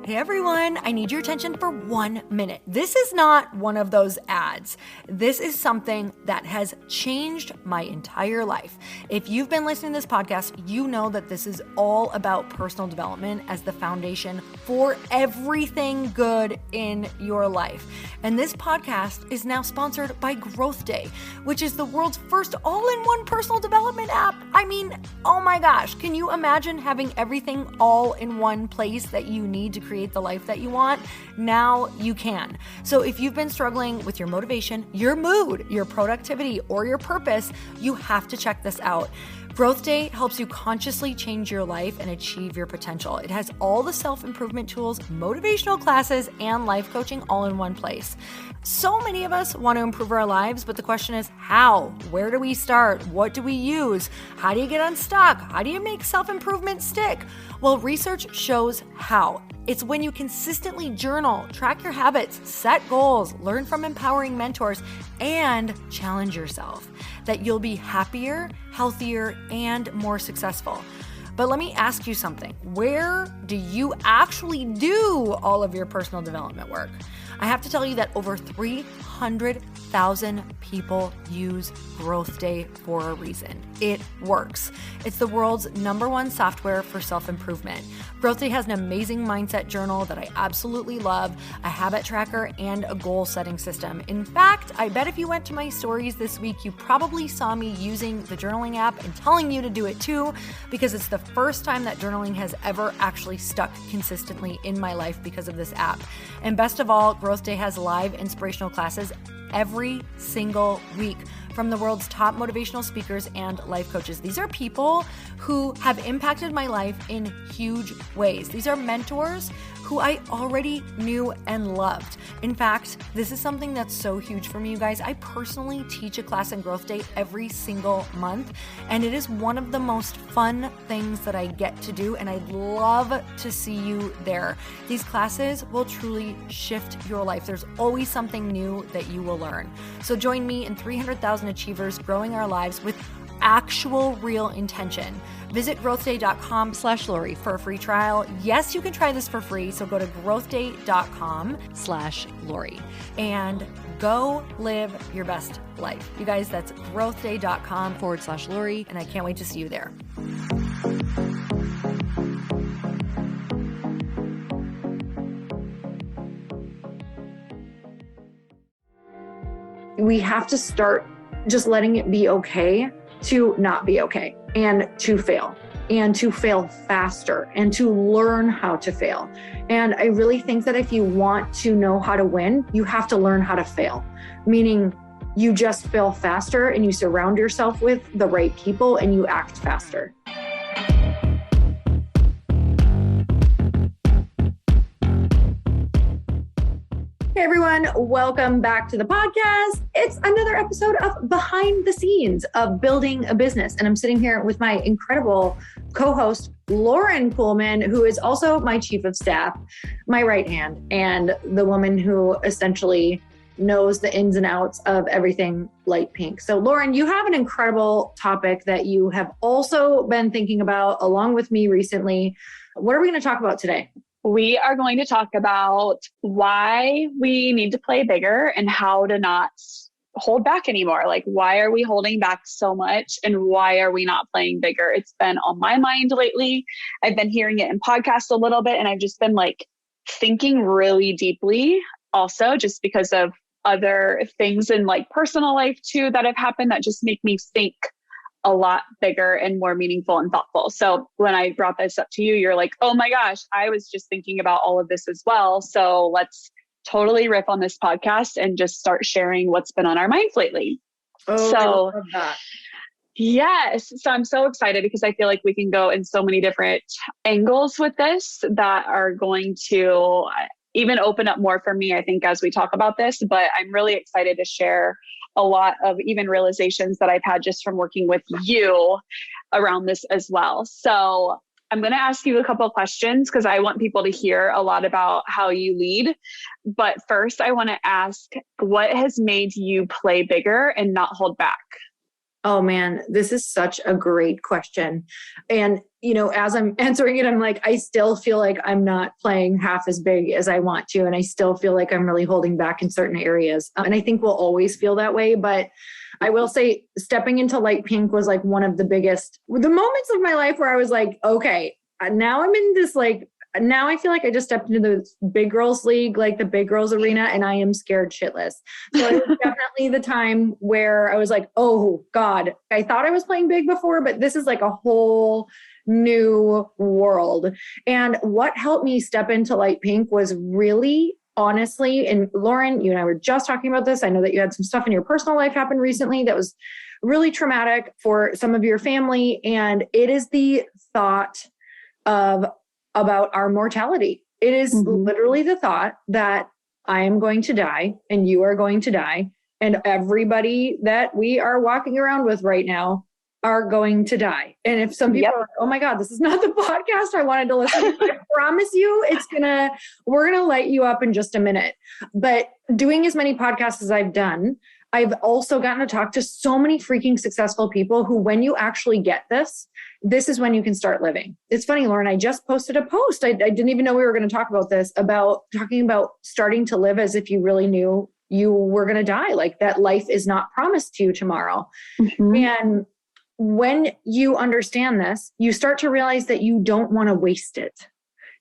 Hey everyone, I need your attention for 1 minute. This is not one of those ads. This is something that has changed my entire life. If you've been listening to this podcast, you know that this is all about personal development as the foundation for everything good in your life. And this podcast is now sponsored by Growth Day, which is the world's first all-in-one personal development app. I mean, oh my gosh, can you imagine having everything all in one place that you need to create the life that you want? Now you can. So if you've been struggling with your motivation, your mood, your productivity, or your purpose, you have to check this out. Growth Day helps you consciously change your life and achieve your potential. It has all the self-improvement tools, motivational classes, and life coaching all in one place. So many of us want to improve our lives, but the question is how? Where do we start? What do we use? How do you get unstuck? How do you make self-improvement stick? Well, research shows how. It's when you consistently journal, track your habits, set goals, learn from empowering mentors, and challenge yourself that you'll be happier, healthier, and more successful. But let me ask you something. Where do you actually do all of your personal development work? I have to tell you that over 300,000 people use Growth Day for a reason. It works. It's the world's #1 software for self-improvement. Growth Day has an amazing mindset journal that I absolutely love, a habit tracker, and a goal-setting system. In fact, I bet if you went to my stories this week, you probably saw me using the journaling app and telling you to do it too, because it's the first time that journaling has ever actually stuck consistently in my life because of this app. And best of all, Growth Day has live inspirational classes every single week from the world's top motivational speakers and life coaches. These are people who have impacted my life in huge ways. These are mentors who I already knew and loved. In fact, this is something that's so huge for me, you guys. I personally teach a class in Growth Day every single month, and it is one of the most fun things that I get to do, and I'd love to see you there. These classes will truly shift your life. There's always something new that you will learn. So join me and 300,000 achievers growing our lives with actual real intention. Visit growthday.com/Lori for a free trial. Yes, you can try this for free. So go to growthday.com/Lori and go live your best life. You guys, that's growthday.com/Lori. And I can't wait to see you there. We have to start just letting it be okay to not be okay and to fail faster and to learn how to fail. And I really think that if you want to know how to win, you have to learn how to fail, meaning you just fail faster and you surround yourself with the right people and you act faster. Hey everyone, welcome back to the podcast. It's another episode of Behind the Scenes of Building a Business. And I'm sitting here with my incredible co-host, Lauren Kuhlman, who is also my chief of staff, my right hand, and the woman who essentially knows the ins and outs of everything Lite Pink. So Lauren, you have an incredible topic that you have also been thinking about along with me recently. What are we going to talk about today? We are going to talk about why we need to play bigger and how to not hold back anymore. Like, why are we holding back so much and why are we not playing bigger? It's been on my mind lately. I've been hearing it in podcasts a little bit and I've just been like thinking really deeply also just because of other things in like personal life too that have happened that just make me think a lot bigger and more meaningful and thoughtful. So when I brought this up to you, you're like, oh my gosh, I was just thinking about all of this as well. So let's totally riff on this podcast and just start sharing what's been on our minds lately. Oh, so I love that. Yes. So I'm so excited because I feel like we can go in so many different angles with this that are going to even open up more for me, I think, as we talk about this. But I'm really excited to share a lot of even realizations that I've had just from working with you around this as well. So I'm going to ask you a couple of questions because I want people to hear a lot about how you lead. But first, I want to ask, what has made you play bigger and not hold back? Oh man, this is such a great question. And, as I'm answering it, I'm like, I still feel like I'm not playing half as big as I want to. And I still feel like I'm really holding back in certain areas. And I think we'll always feel that way. But I will say stepping into Lite Pink was like one of the moments of my life where I was like, okay, now I'm in this now I feel like I just stepped into the big girls league, like the big girls arena, and I am scared shitless. So it was definitely the time where I was like, oh God, I thought I was playing big before, but this is like a whole new world. And what helped me step into Lite Pink was really honestly, and Lauren, you and I were just talking about this. I know that you had some stuff in your personal life happen recently that was really traumatic for some of your family. And it is the thought about our mortality. It is literally the thought that I am going to die and you are going to die. And everybody that we are walking around with right now are going to die. And if some people are like, oh my God, this is not the podcast I wanted to listen to, I promise you we're going to light you up in just a minute. But doing as many podcasts as I've done, I've also gotten to talk to so many freaking successful people who, when you actually get this is when you can start living. It's funny, Lauren, I just posted a post. I didn't even know we were going to talk about this, about talking about starting to live as if you really knew you were going to die, like that life is not promised to you tomorrow. And when you understand this, you start to realize that you don't want to waste it.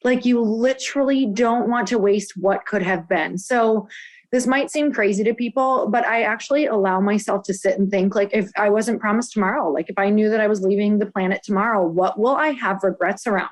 Like you literally don't want to waste what could have been. So this might seem crazy to people, but I actually allow myself to sit and think, like, if I wasn't promised tomorrow, like if I knew that I was leaving the planet tomorrow, what will I have regrets around?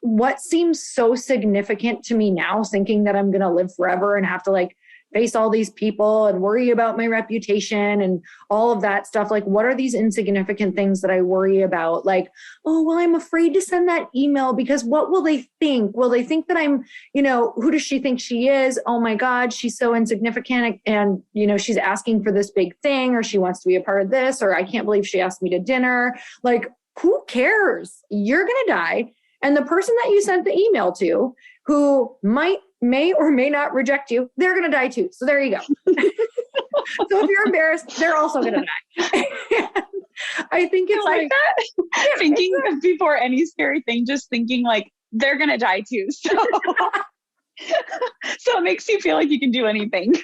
What seems so significant to me now, thinking that I'm going to live forever and have to like face all these people and worry about my reputation and all of that stuff. Like, what are these insignificant things that I worry about? Like, oh, well, I'm afraid to send that email because what will they think? Will they think that I'm, who does she think she is? Oh my God, she's so insignificant. And, she's asking for this big thing, or she wants to be a part of this, or I can't believe she asked me to dinner. Like, who cares? You're going to die. And the person that you sent the email to, who may or may not reject you, they're going to die too. So there you go. So if you're embarrassed, they're also going to die. I think it's like that. Yeah, thinking before any scary thing, just thinking like they're going to die too. So, so it makes you feel like you can do anything.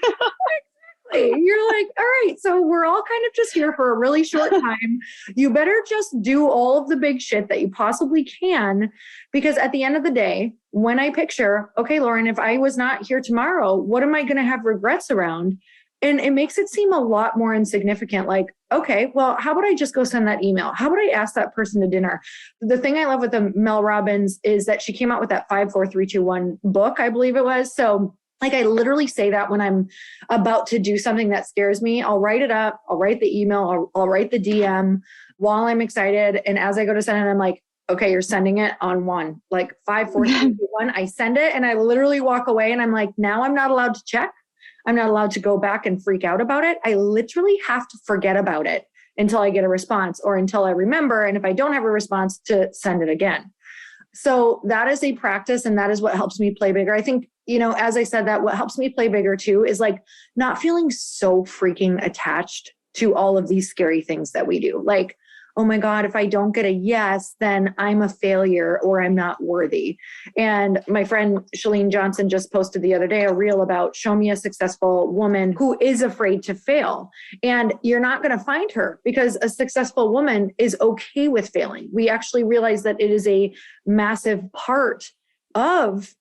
You're like, all right, so we're all kind of just here for a really short time. You better just do all of the big shit that you possibly can, because at the end of the day, when I picture, okay, Lauren, if I was not here tomorrow, what am I going to have regrets around? And it makes it seem a lot more insignificant. Like, okay, well, how about I just go send that email? How about I ask that person to dinner? The thing I love with the Mel Robbins is that she came out with that 5, 4, 3, 2, 1 book, I believe it was. So like, I literally say that when I'm about to do something that scares me, I'll write it up. I'll write the email. I'll write the DM while I'm excited. And as I go to send it, I'm like, okay, you're sending it on 1, like 5, 4, 3, 2, 1. I send it and I literally walk away and I'm like, now I'm not allowed to check. I'm not allowed to go back and freak out about it. I literally have to forget about it until I get a response, or until I remember. And if I don't have a response, to send it again. So that is a practice, and that is what helps me play bigger. I think, as I said, that what helps me play bigger too is like not feeling so freaking attached to all of these scary things that we do. Like, oh my God, if I don't get a yes, then I'm a failure or I'm not worthy. And my friend Shalene Johnson just posted the other day a reel about show me a successful woman who is afraid to fail. And you're not going to find her, because a successful woman is okay with failing. We actually realize that it is a massive part of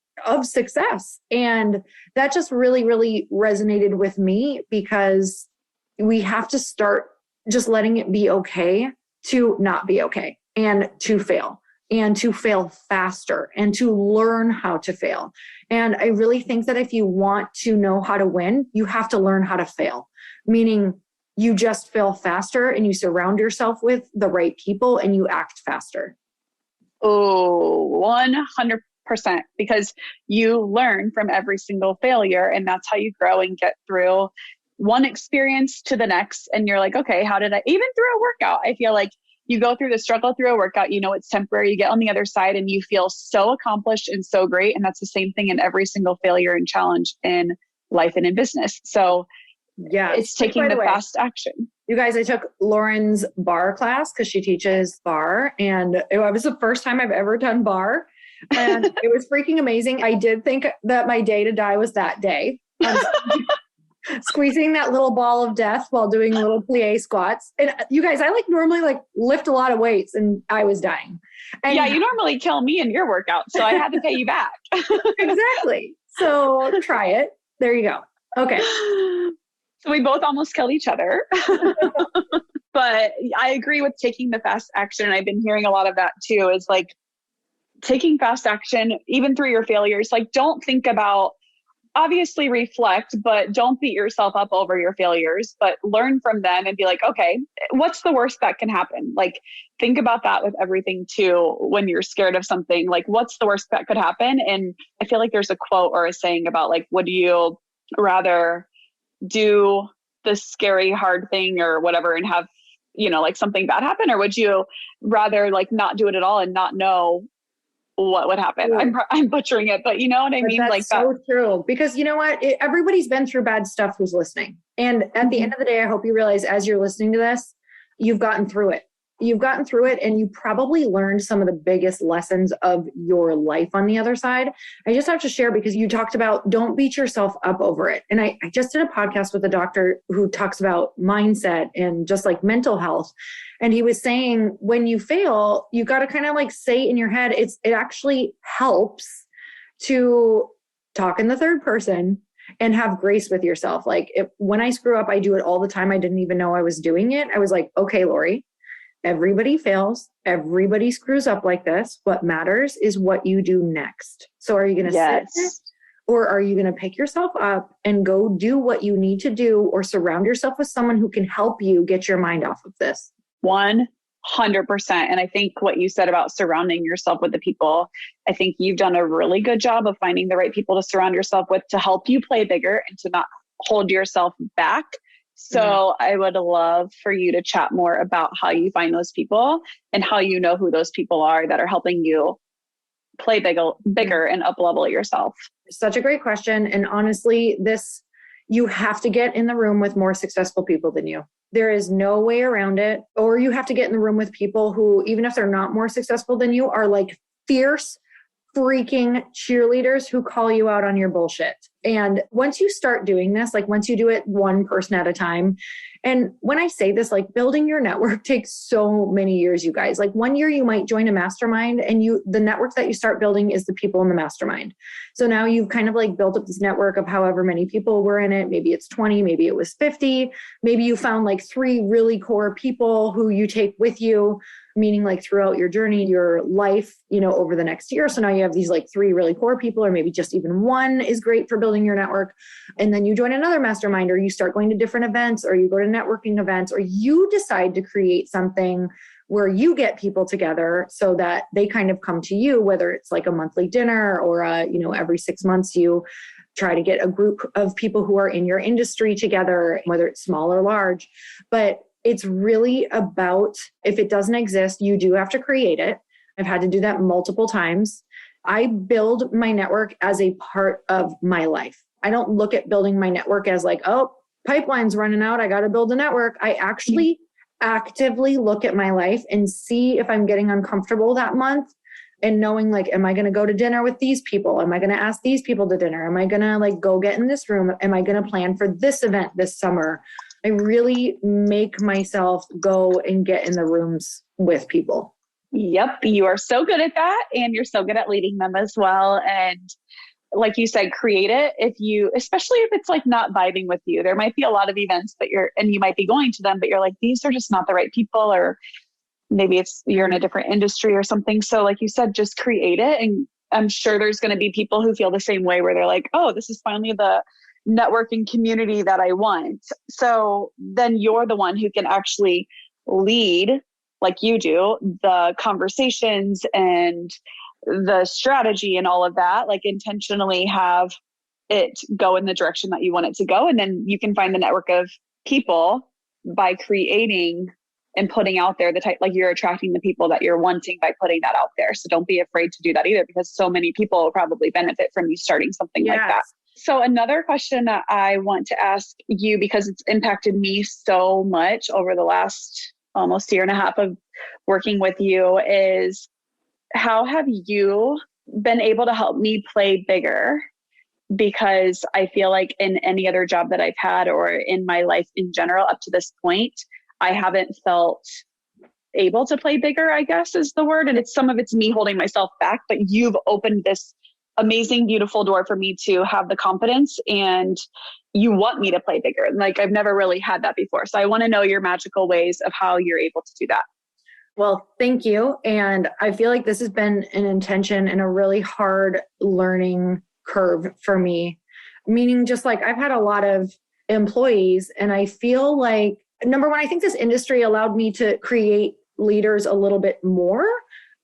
success. And that just really, really resonated with me, because we have to start just letting it be okay to not be okay, and to fail faster, and to learn how to fail. And I really think that if you want to know how to win, you have to learn how to fail, meaning you just fail faster and you surround yourself with the right people and you act faster. Oh, 100%, because you learn from every single failure, and that's how you grow and get through one experience to the next. And you're like, okay, how did I, even through a workout, I feel like you go through the struggle through a workout, it's temporary, you get on the other side and you feel so accomplished and so great. And that's the same thing in every single failure and challenge in life and in business. So yeah, it's taking the fast action. You guys, I took Lauren's bar class because she teaches bar, and it was the first time I've ever done bar, and it was freaking amazing. I did think that my day to die was that day. Squeezing that little ball of death while doing little plie squats. And you guys, I normally lift a lot of weights, and I was dying. And yeah, you normally kill me in your workout, so I had to pay you back. Exactly. So try it. There you go. Okay. So we both almost killed each other. But I agree with taking the fast action. And I've been hearing a lot of that too, is like taking fast action, even through your failures. Like, don't think about, obviously reflect, but don't beat yourself up over your failures, but learn from them and be like, okay, what's the worst that can happen? Like, think about that with everything too. When you're scared of something, like, what's the worst that could happen? And I feel like there's a quote or a saying about like, would you rather do this scary, hard thing or whatever and have, like something bad happen? Or would you rather like not do it at all and not know what would happen? Yeah. I'm butchering it, but you know what I mean? That's like so that. True. Because you know what? Everybody's been through bad stuff who's listening. And at the end of the day, I hope you realize as you're listening to this, you've gotten through it. You've gotten through it, and you probably learned some of the biggest lessons of your life on the other side. I just have to share, because you talked about don't beat yourself up over it. And I just did a podcast with a doctor who talks about mindset and just like mental health. And he was saying, when you fail, you got to kind of like say in your head, it actually helps to talk in the third person and have grace with yourself. Like, when I screw up, I do it all the time. I didn't even know I was doing it. I was like, okay, Lori, everybody fails. Everybody screws up like this. What matters is what you do next. So are you going to sit there, or are you going to pick yourself up and go do what you need to do, or surround yourself with someone who can help you get your mind off of this? 100%. And I think what you said about surrounding yourself with the people, I think you've done a really good job of finding the right people to surround yourself with to help you play bigger and to not hold yourself back. So I would love for you to chat more about how you find those people and how you know who those people are that are helping you play bigger and up level yourself. Such a great question. And honestly, you have to get in the room with more successful people than you. There is no way around it. Or you have to get in the room with people who, even if they're not more successful than you, are like fierce freaking cheerleaders who call you out on your bullshit. And once you start doing this, like once you do it one person at a time, and when I say this, like building your network takes so many years, you guys. Like 1 year you might join a mastermind, and the network that you start building is the people in the mastermind. So now you've kind of like built up this network of however many people were in it. Maybe it's 20, maybe it was 50. Maybe you found like 3 really core people who you take with you, meaning like throughout your journey, your life, over the next year. So now you have these like 3 really core people, or maybe just even 1 is great for building your network. And then you join another mastermind, or you start going to different events, or you go to networking events, or you decide to create something where you get people together so that they kind of come to you, whether it's like a monthly dinner or every 6 months you try to get a group of people who are in your industry together, whether it's small or large. But it's really about, if it doesn't exist, you do have to create it. I've had to do that multiple times. I build my network as a part of my life. I don't look at building my network as like, oh, pipeline's running out, I got to build a network. I actually actively look at my life and see if I'm getting uncomfortable that month, and knowing like, am I going to go to dinner with these people? Am I going to ask these people to dinner? Am I going to like go get in this room? Am I going to plan for this event this summer? I really make myself go and get in the rooms with people. Yep. You are so good at that. And you're so good at leading them as well. And like you said, create it. Especially if it's like not vibing with you, there might be a lot of events and you might be going to them, but you're like, these are just not the right people, or maybe you're in a different industry or something. So like you said, just create it. And I'm sure there's going to be people who feel the same way, where they're like, oh, this is finally the networking community that I want. So then you're the one who can actually lead, like you do, the conversations and the strategy and all of that, like intentionally have it go in the direction that you want it to go. And then you can find the network of people by creating and putting out there the type, like you're attracting the people that you're wanting by putting that out there. So don't be afraid to do that either, because so many people will probably benefit from you starting something like that. So another question that I want to ask you, because it's impacted me so much over the last almost year and a half of working with you, is how have you been able to help me play bigger? Because I feel like in any other job that I've had or in my life in general up to this point, I haven't felt able to play bigger, I guess is the word. And it's me holding myself back, but you've opened this amazing, beautiful door for me to have the confidence, and you want me to play bigger. Like I've never really had that before. So I want to know your magical ways of how you're able to do that. Well, thank you. And I feel like this has been an intention and a really hard learning curve for me. Meaning just like I've had a lot of employees, and I feel like, number one, I think this industry allowed me to create leaders a little bit more.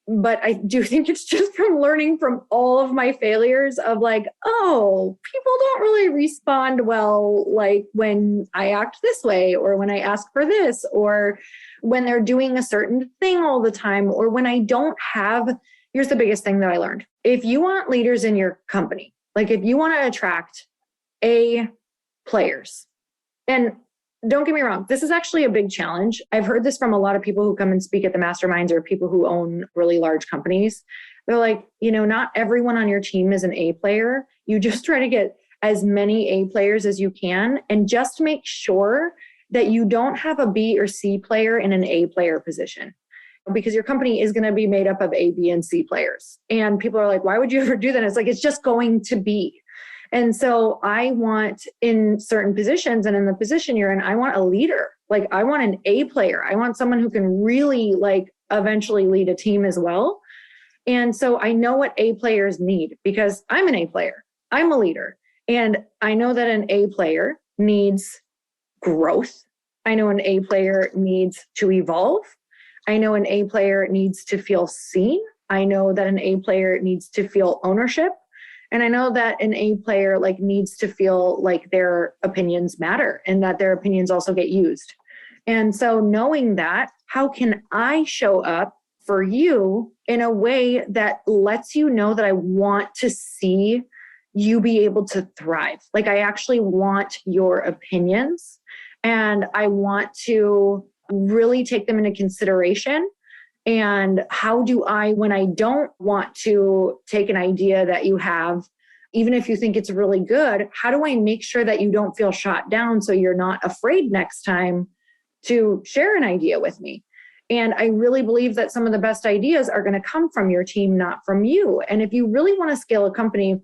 But I do think it's just from learning from all of my failures of like, oh, people don't really respond well, like when I act this way, or when I ask for this, or when they're doing a certain thing all the time, or when I don't have, here's the biggest thing that I learned. If you want leaders in your company, like if you want to attract A players, and don't get me wrong, this is actually a big challenge. I've heard this from a lot of people who come and speak at the masterminds or people who own really large companies. They're like, not everyone on your team is an A player. You just try to get as many A players as you can, and just make sure that you don't have a B or C player in an A player position, because your company is going to be made up of A, B, and C players. And people are like, why would you ever do that? It's like, it's just going to be. And so I want, in certain positions and in the position you're in, I want a leader. Like I want an A player. I want someone who can really like eventually lead a team as well. And so I know what A players need, because I'm an A player. I'm a leader. And I know that an A player needs growth. I know an A player needs to evolve. I know an A player needs to feel seen. I know that an A player needs to feel ownership. And I know that an A player like needs to feel like their opinions matter and that their opinions also get used. And so knowing that, how can I show up for you in a way that lets you know that I want to see you be able to thrive? Like I actually want your opinions, and I want to really take them into consideration. And how do I, when I don't want to take an idea that you have, even if you think it's really good, how do I make sure that you don't feel shot down so you're not afraid next time to share an idea with me? And I really believe that some of the best ideas are going to come from your team, not from you. And if you really want to scale a company,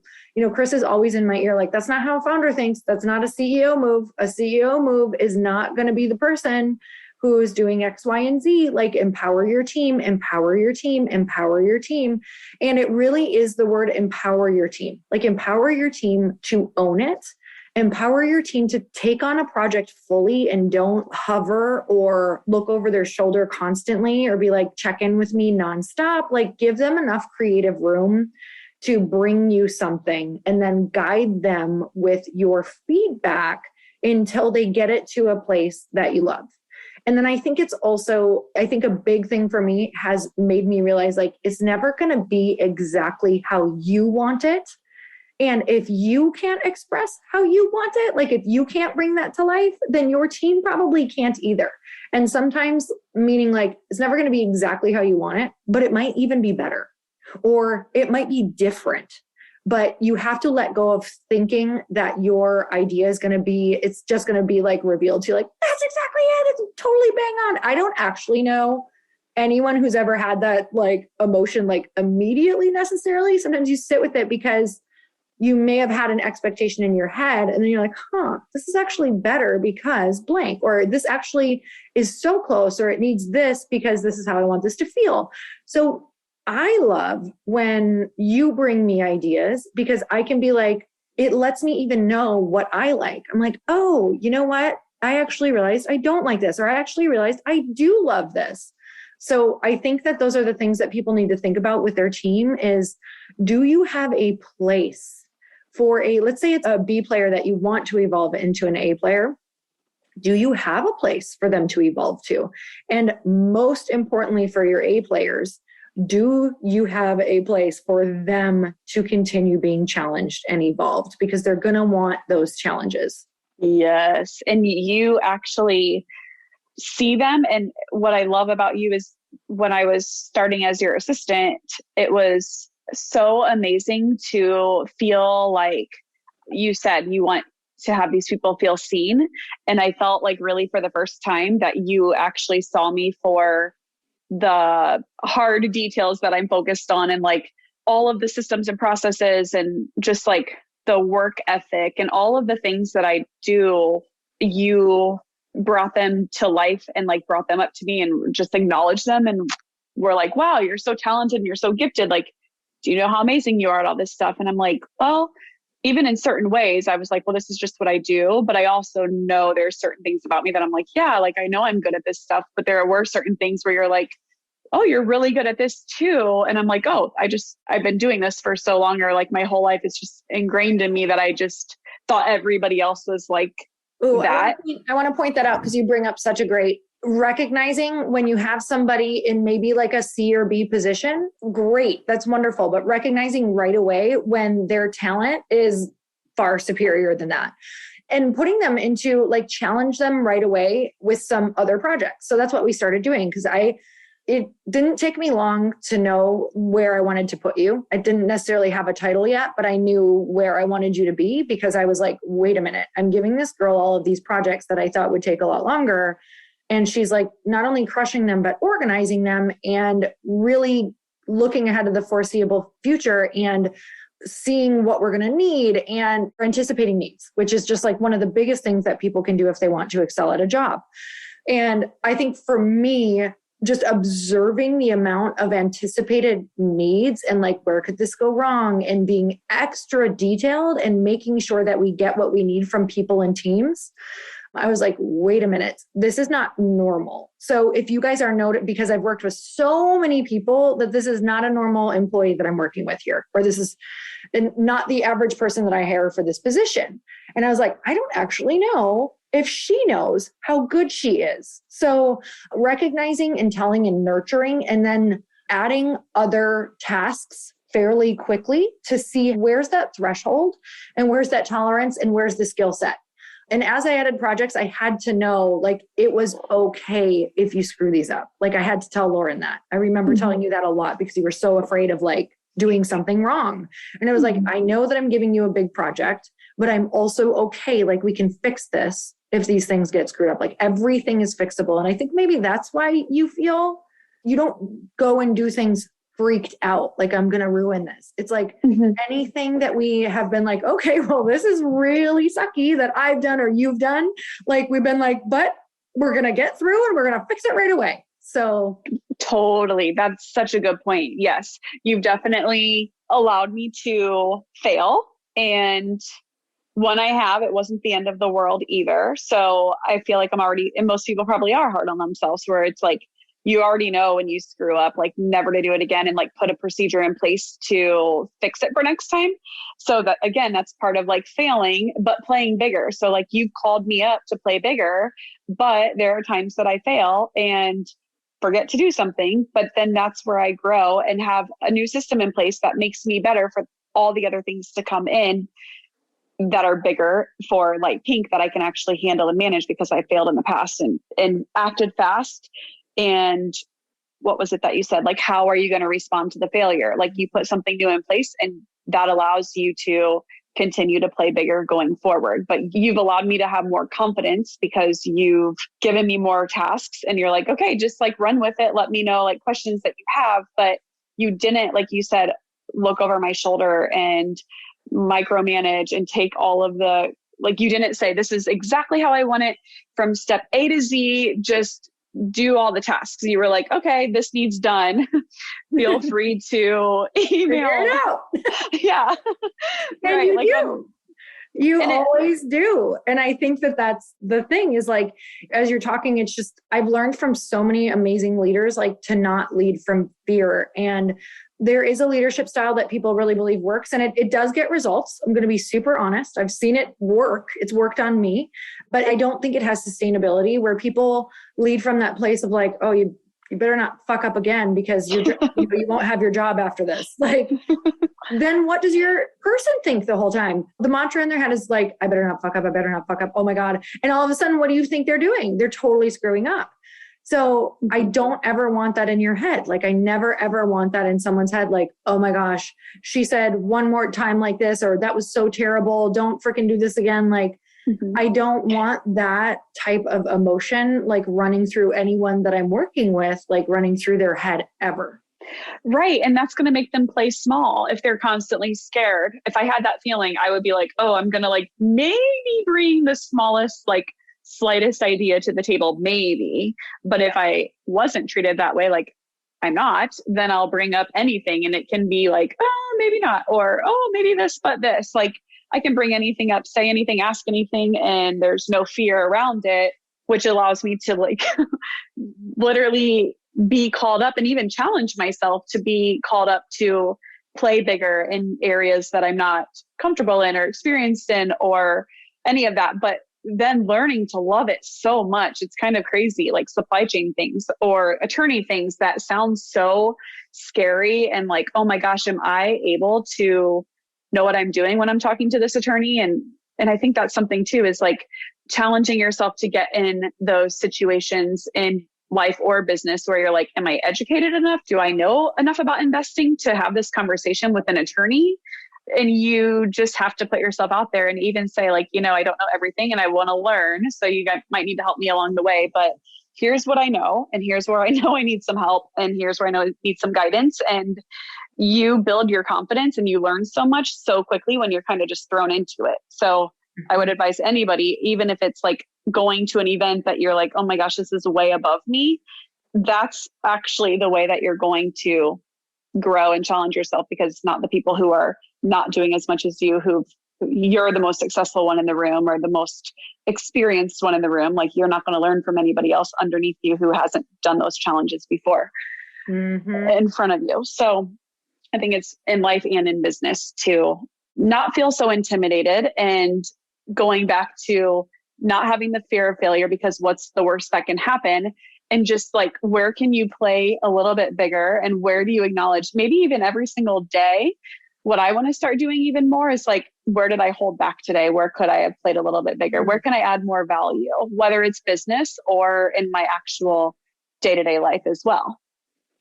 Chris is always in my ear, like, that's not how a founder thinks. That's not a CEO move. A CEO move is not going to be the person who's doing X, Y, and Z, like empower your team, empower your team, empower your team. And it really is the word empower your team, like empower your team to own it, empower your team to take on a project fully and don't hover or look over their shoulder constantly or be like, check in with me nonstop. Like give them enough creative room to bring you something and then guide them with your feedback until they get it to a place that you love. And then I think it's also, a big thing for me has made me realize like, it's never going to be exactly how you want it. And if you can't express how you want it, like if you can't bring that to life, then your team probably can't either. And sometimes meaning like, it's never going to be exactly how you want it, but it might even be better, or it might be different. But you have to let go of thinking that your idea is going to be, it's just going to be like revealed to you, like, that's exactly it. It's totally bang on. I don't actually know anyone who's ever had that like emotion, like immediately necessarily. Sometimes you sit with it because you may have had an expectation in your head and then you're like, this is actually better because blank, or this actually is so close, or it needs this because this is how I want this to feel. So I love when you bring me ideas because I can be like, it lets me even know what I like. I'm like, oh, you know what? I actually realized I don't like this, or I actually realized I do love this. So I think that those are the things that people need to think about with their team is, do you have a place for let's say it's a B player that you want to evolve into an A player? Do you have a place for them to evolve to? And most importantly for your A players, do you have a place for them to continue being challenged and evolved? Because they're going to want those challenges. Yes. And you actually see them. And what I love about you is when I was starting as your assistant, it was so amazing to feel like you said you want to have these people feel seen. And I felt like really for the first time that you actually saw me for the hard details that I'm focused on, and like all of the systems and processes and just like the work ethic and all of the things that I do. You brought them to life and like brought them up to me and just acknowledged them. And we're like, wow, you're so talented and you're so gifted. Like, do you know how amazing you are at all this stuff? And I'm like, well, even in certain ways, I was like, well, this is just what I do. But I also know there's certain things about me that I'm like, yeah, like I know I'm good at this stuff. But there were certain things where you're like, oh, you're really good at this too. And I'm like, oh, I've been doing this for so long, or like my whole life is just ingrained in me that I just thought everybody else was like that. I want to point that out because you bring up such a great recognizing when you have somebody in maybe like a C or B position. Great. That's wonderful. But recognizing right away when their talent is far superior than that. And putting them into like challenge them right away with some other projects. So that's what we started doing because it didn't take me long to know where I wanted to put you. I didn't necessarily have a title yet, but I knew where I wanted you to be because I was like, wait a minute, I'm giving this girl all of these projects that I thought would take a lot longer. And she's like, not only crushing them, but organizing them and really looking ahead to the foreseeable future and seeing what we're going to need and anticipating needs, which is just like one of the biggest things that people can do if they want to excel at a job. And I think for me, just observing the amount of anticipated needs and like, where could this go wrong, and being extra detailed and making sure that we get what we need from people and teams. I was like, wait a minute, this is not normal. So if you guys are noted, because I've worked with so many people, that this is not a normal employee that I'm working with here, or this is not the average person that I hire for this position. And I was like, I don't actually know if she knows how good she is. So recognizing and telling and nurturing, and then adding other tasks fairly quickly to see where's that threshold and where's that tolerance and where's the skill set. And as I added projects, I had to know, like, it was okay if you screw these up. Like, I had to tell Lauren that. I remember telling you that a lot because you were so afraid of like doing something wrong. And it was like, I know that I'm giving you a big project, but I'm also okay. Like, we can fix this if these things get screwed up. Like, everything is fixable. And I think maybe that's why you feel you don't go and do things freaked out. Like, I'm going to ruin this. It's like anything that we have been like, okay, well, this is really sucky that I've done or you've done. Like, we've been like, but we're going to get through and we're going to fix it right away. So totally. That's such a good point. Yes. You've definitely allowed me to fail. And when I have, it wasn't the end of the world either. So I feel like I'm already, and most people probably are hard on themselves, where it's like, you already know when you screw up, like never to do it again, and like put a procedure in place to fix it for next time. So that, again, that's part of like failing, but playing bigger. So like, you've called me up to play bigger, but there are times that I fail and forget to do something, but then that's where I grow and have a new system in place that makes me better for all the other things to come in that are bigger for Lite Pink that I can actually handle and manage, because I failed in the past and acted fast. And what was it that you said? Like, how are you going to respond to the failure? Like, you put something new in place and that allows you to continue to play bigger going forward. But you've allowed me to have more confidence because you've given me more tasks and you're like, okay, just like run with it. Let me know like questions that you have, but you didn't, like you said, look over my shoulder and micromanage and take all of the, like, you didn't say, this is exactly how I want it from step A to Z, just do all the tasks. You were like, okay, this needs done. Feel free to email. Figure it out. Yeah. And right. you Like, do. You always do. And I think that that's the thing is, like, as you're talking, it's just, I've learned from so many amazing leaders, like, to not lead from fear. And there is a leadership style that people really believe works, and it does get results. I'm going to be super honest. I've seen it work. It's worked on me, but I don't think it has sustainability where people lead from that place of like, oh, you you better not fuck up again because you won't have your job after this. Like, then what does your person think the whole time? The mantra in their head is like, I better not fuck up. I better not fuck up. Oh my God. And all of a sudden, what do you think they're doing? They're totally screwing up. So I don't ever want that in your head. Like I never, ever want that in someone's head. Like, oh my gosh, she said one more time like this, or that was so terrible. Don't freaking do this again. Like, I don't want that type of emotion, like running through anyone that I'm working with, like running through their head ever. Right. And that's going to make them play small if they're constantly scared. If I had that feeling, I would be like, oh, I'm going to like maybe bring the smallest, like slightest idea to the table, maybe. But if I wasn't treated that way, like I'm not, then I'll bring up anything and it can be like, oh, maybe not. Or, oh, maybe this, but this. Like I can bring anything up, say anything, ask anything, and there's no fear around it, which allows me to like literally be called up and even challenge myself to be called up to play bigger in areas that I'm not comfortable in or experienced in or any of that. But then learning to love it so much, it's kind of crazy, like supply chain things or attorney things that sound so scary and like, oh my gosh, am I able to know what I'm doing when I'm talking to this attorney? And I think that's something too, is like challenging yourself to get in those situations in life or business where you're like, am I educated enough? Do I know enough about investing to have this conversation with an attorney? And you just have to put yourself out there and even say like, you know, I don't know everything and I want to learn. So you guys might need to help me along the way, but here's what I know. And here's where I know I need some help. And here's where I know I need some guidance. And you build your confidence and you learn so much so quickly when you're kind of just thrown into it. So I would advise anybody, even if it's like going to an event that you're like, oh my gosh, this is way above me. That's actually the way that you're going to grow and challenge yourself, because it's not the people who are not doing as much as you, you're the most successful one in the room or the most experienced one in the room. Like you're not going to learn from anybody else underneath you who hasn't done those challenges before in front of you. So I think it's in life and in business to not feel so intimidated and going back to not having the fear of failure, because what's the worst that can happen? And just like, where can you play a little bit bigger and where do you acknowledge maybe even every single day? What I want to start doing even more is like, where did I hold back today? Where could I have played a little bit bigger? Where can I add more value, whether it's business or in my actual day-to-day life as well?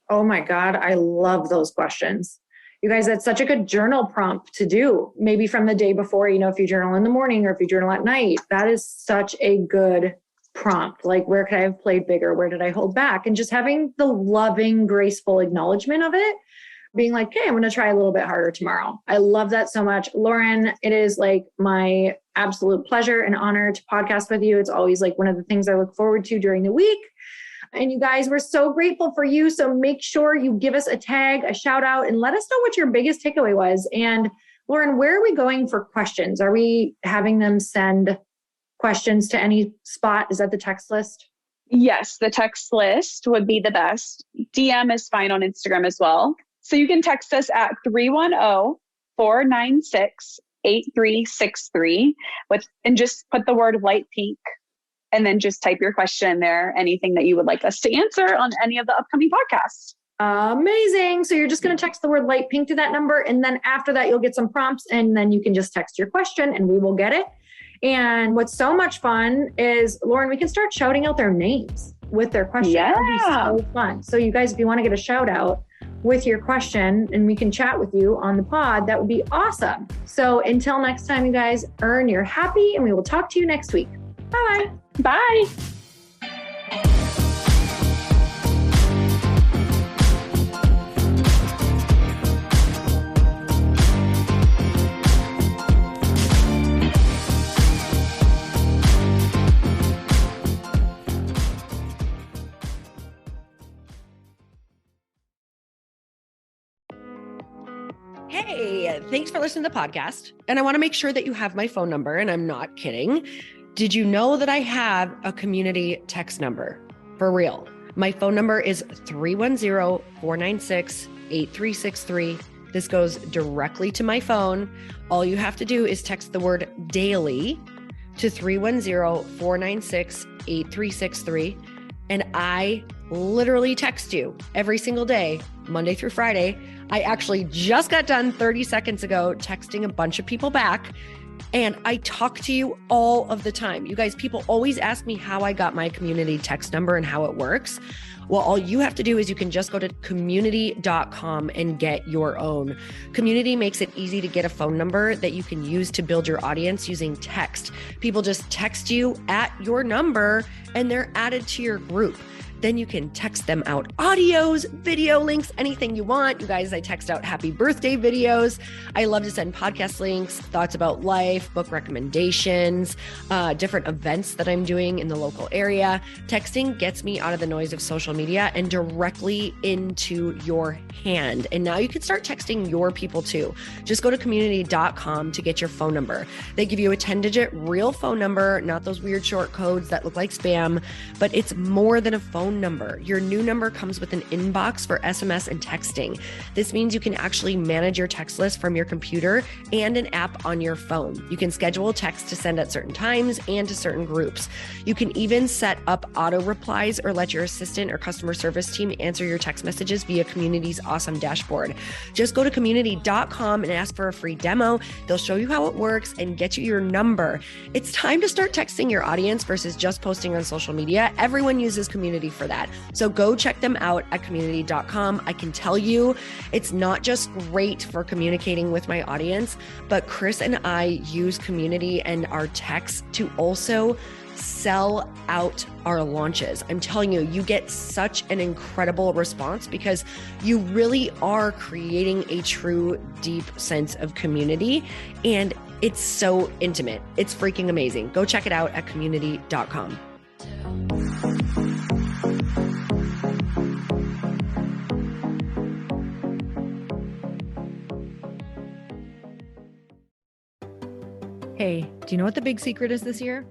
Oh my God. I love those questions. You guys, that's such a good journal prompt to do. Maybe from the day before, you know, if you journal in the morning or if you journal at night, that is such a good prompt. Like, where could I have played bigger? Where did I hold back? And just having the loving, graceful acknowledgement of it, being like, hey, I'm going to try a little bit harder tomorrow. I love that so much. Lauren, it is like my absolute pleasure and honor to podcast with you. It's always like one of the things I look forward to during the week. And you guys, we're so grateful for you. So make sure you give us a tag, a shout out, and let us know what your biggest takeaway was. And Lauren, where are we going for questions? Are we having them send questions to any spot? Is that the text list? Yes, the text list would be the best. DM is fine on Instagram as well. So you can text us at 310-496-8363 and just put the word Lite Pink. And then just type your question there, anything that you would like us to answer on any of the upcoming podcasts. Amazing. So you're just going to text the word Lite Pink to that number. And then after that, you'll get some prompts and then you can just text your question and we will get it. And what's so much fun is, Lauren, we can start shouting out their names with their question. Yeah. That would be so fun. So you guys, if you want to get a shout out with your question and we can chat with you on the pod, that would be awesome. So until next time, you guys, earn your happy and we will talk to you next week. Bye-bye. Bye. Hey, thanks for listening to the podcast. And I want to make sure that you have my phone number, and I'm not kidding. Did you know that I have a community text number? For real. My phone number is 310-496-8363. This goes directly to my phone. All you have to do is text the word daily to 310-496-8363. And I literally text you every single day, Monday through Friday. I actually just got done 30 seconds ago texting a bunch of people back, and I talk to you all of the time. You guys, people always ask me how I got my community text number and how it works. Well, all you have to do is you can just go to community.com and get your own. Community makes it easy to get a phone number that you can use to build your audience using text. People just text you at your number and they're added to your group. Then you can text them out audios, video links, anything you want. You guys, I text out happy birthday videos. I love to send podcast links, thoughts about life, book recommendations, different events that I'm doing in the local area. Texting gets me out of the noise of social media and directly into your hand. And now you can start texting your people too. Just go to community.com to get your phone number. They give you a 10-digit real phone number, not those weird short codes that look like spam, but it's more than a phone number. Your new number comes with an inbox for SMS and texting. This means you can actually manage your text list from your computer and an app on your phone. You can schedule text to send at certain times and to certain groups. You can even set up auto replies or let your assistant or customer service team answer your text messages via Community's awesome dashboard. Just go to community.com and ask for a free demo. They'll show you how it works and get you your number. It's time to start texting your audience versus just posting on social media. Everyone uses Community for that. So go check them out at community.com. I can tell you it's not just great for communicating with my audience, but Chris and I use Community and our texts to also sell out our launches. I'm telling you, you get such an incredible response because you really are creating a true, deep sense of community. And it's so intimate. It's freaking amazing. Go check it out at community.com. Hey, do you know what the big secret is this year?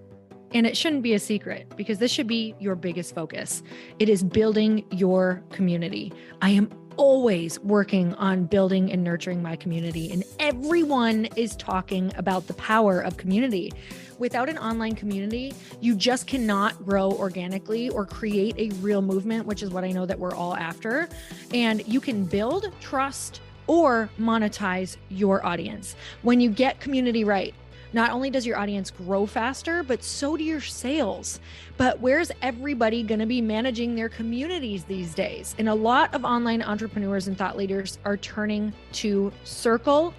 And it shouldn't be a secret because this should be your biggest focus. It is building your community. I am always working on building and nurturing my community, and everyone is talking about the power of community. Without an online community, you just cannot grow organically or create a real movement, which is what I know that we're all after. And you can build trust or monetize your audience. When you get community right, not only does your audience grow faster, but so do your sales. But where's everybody going to be managing their communities these days? And a lot of online entrepreneurs and thought leaders are turning to Circle.so.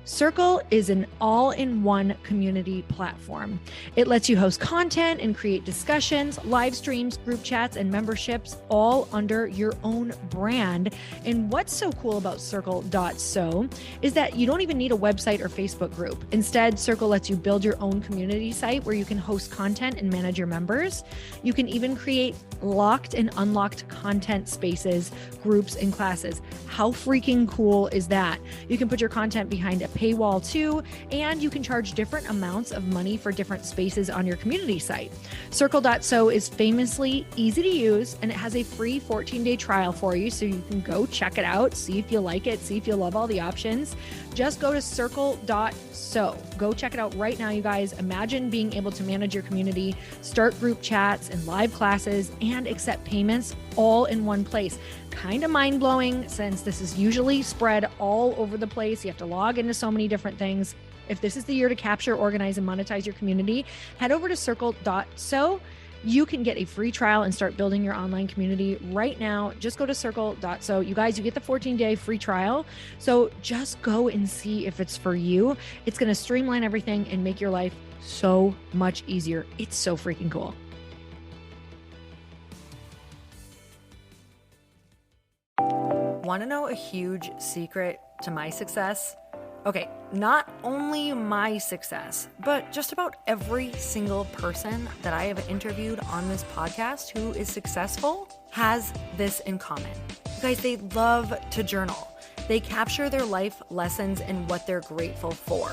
Circle is an all-in-one community platform. It lets you host content and create discussions, live streams, group chats, and memberships all under your own brand. And what's so cool about Circle.so is that you don't even need a website or Facebook group. Instead, Circle lets you build your own community site where you can host content and manage your members. You can even create locked and unlocked content spaces, groups, and classes. How freaking cool is that? You can put your content behind a paywall too, and you can charge different amounts of money for different spaces on your community site. Circle.so is famously easy to use, and it has a free 14-day trial for you, so you can go check it out, see if you like it, see if you love all the options. Just go to Circle.so. Go check it out right now, you guys. Imagine being able to manage your community, start group chats and live classes, and accept payments all in one place. Kind of mind-blowing since this is usually spread all over the place. You have to log into so many different things. If this is the year to capture, organize, and monetize your community, head over to Circle.so. You can get a free trial and start building your online community right now. Just go to Circle.so. You guys, you get the 14-day free trial. So just go and see if it's for you. It's going to streamline everything and make your life so much easier. It's so freaking cool. Want to know a huge secret to my success? Okay, not only my success, but just about every single person that I have interviewed on this podcast who is successful has this in common. You guys, they love to journal. They capture their life lessons and what they're grateful for.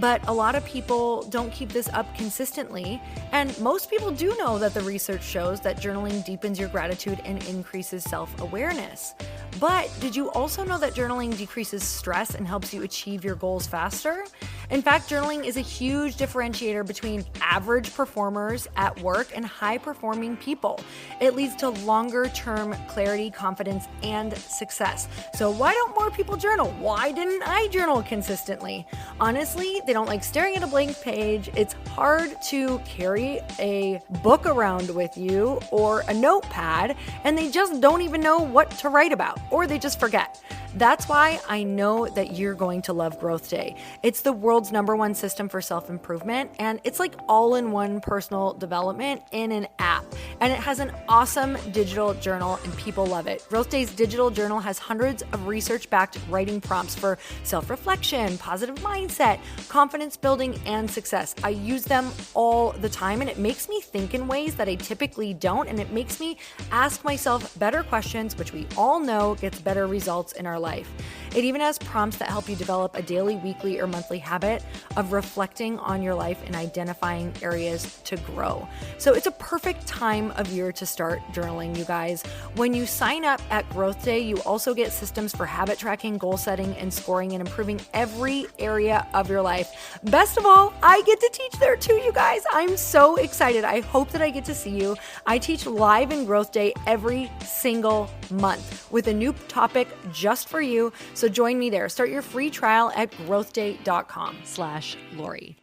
But a lot of people don't keep this up consistently. And most people do know that the research shows that journaling deepens your gratitude and increases self-awareness. But did you also know that journaling decreases stress and helps you achieve your goals faster? In fact, journaling is a huge differentiator between average performers at work and high-performing people. It leads to longer-term clarity, confidence, and success. So why don't more people journal? Why didn't I journal consistently? Honestly, they don't like staring at a blank page. It's hard to carry a book around with you or a notepad, and they just don't even know what to write about, or they just forget. That's why I know that you're going to love Growth Day. It's the world's #1 system for self-improvement, and it's like all-in-one personal development in an app. And it has an awesome digital journal, and people love it. Growth Day's digital journal has hundreds of research-backed writing prompts for self-reflection, positive mindset, confidence building, and success. I use them all the time, and it makes me think in ways that I typically don't, and it makes me ask myself better questions, which we all know gets better results in our life. It even has prompts that help you develop a daily, weekly, or monthly habit of reflecting on your life and identifying areas to grow. So it's a perfect time of year to start journaling, you guys. When you sign up at Growth Day, you also get systems for habit tracking, goal setting, and scoring, and improving every area of your life. Best of all, I get to teach there too, you guys. I'm so excited. I hope that I get to see you. I teach live in Growth Day every single month with a new topic just for you. So join me there. Start your free trial at growthday.com/Lori.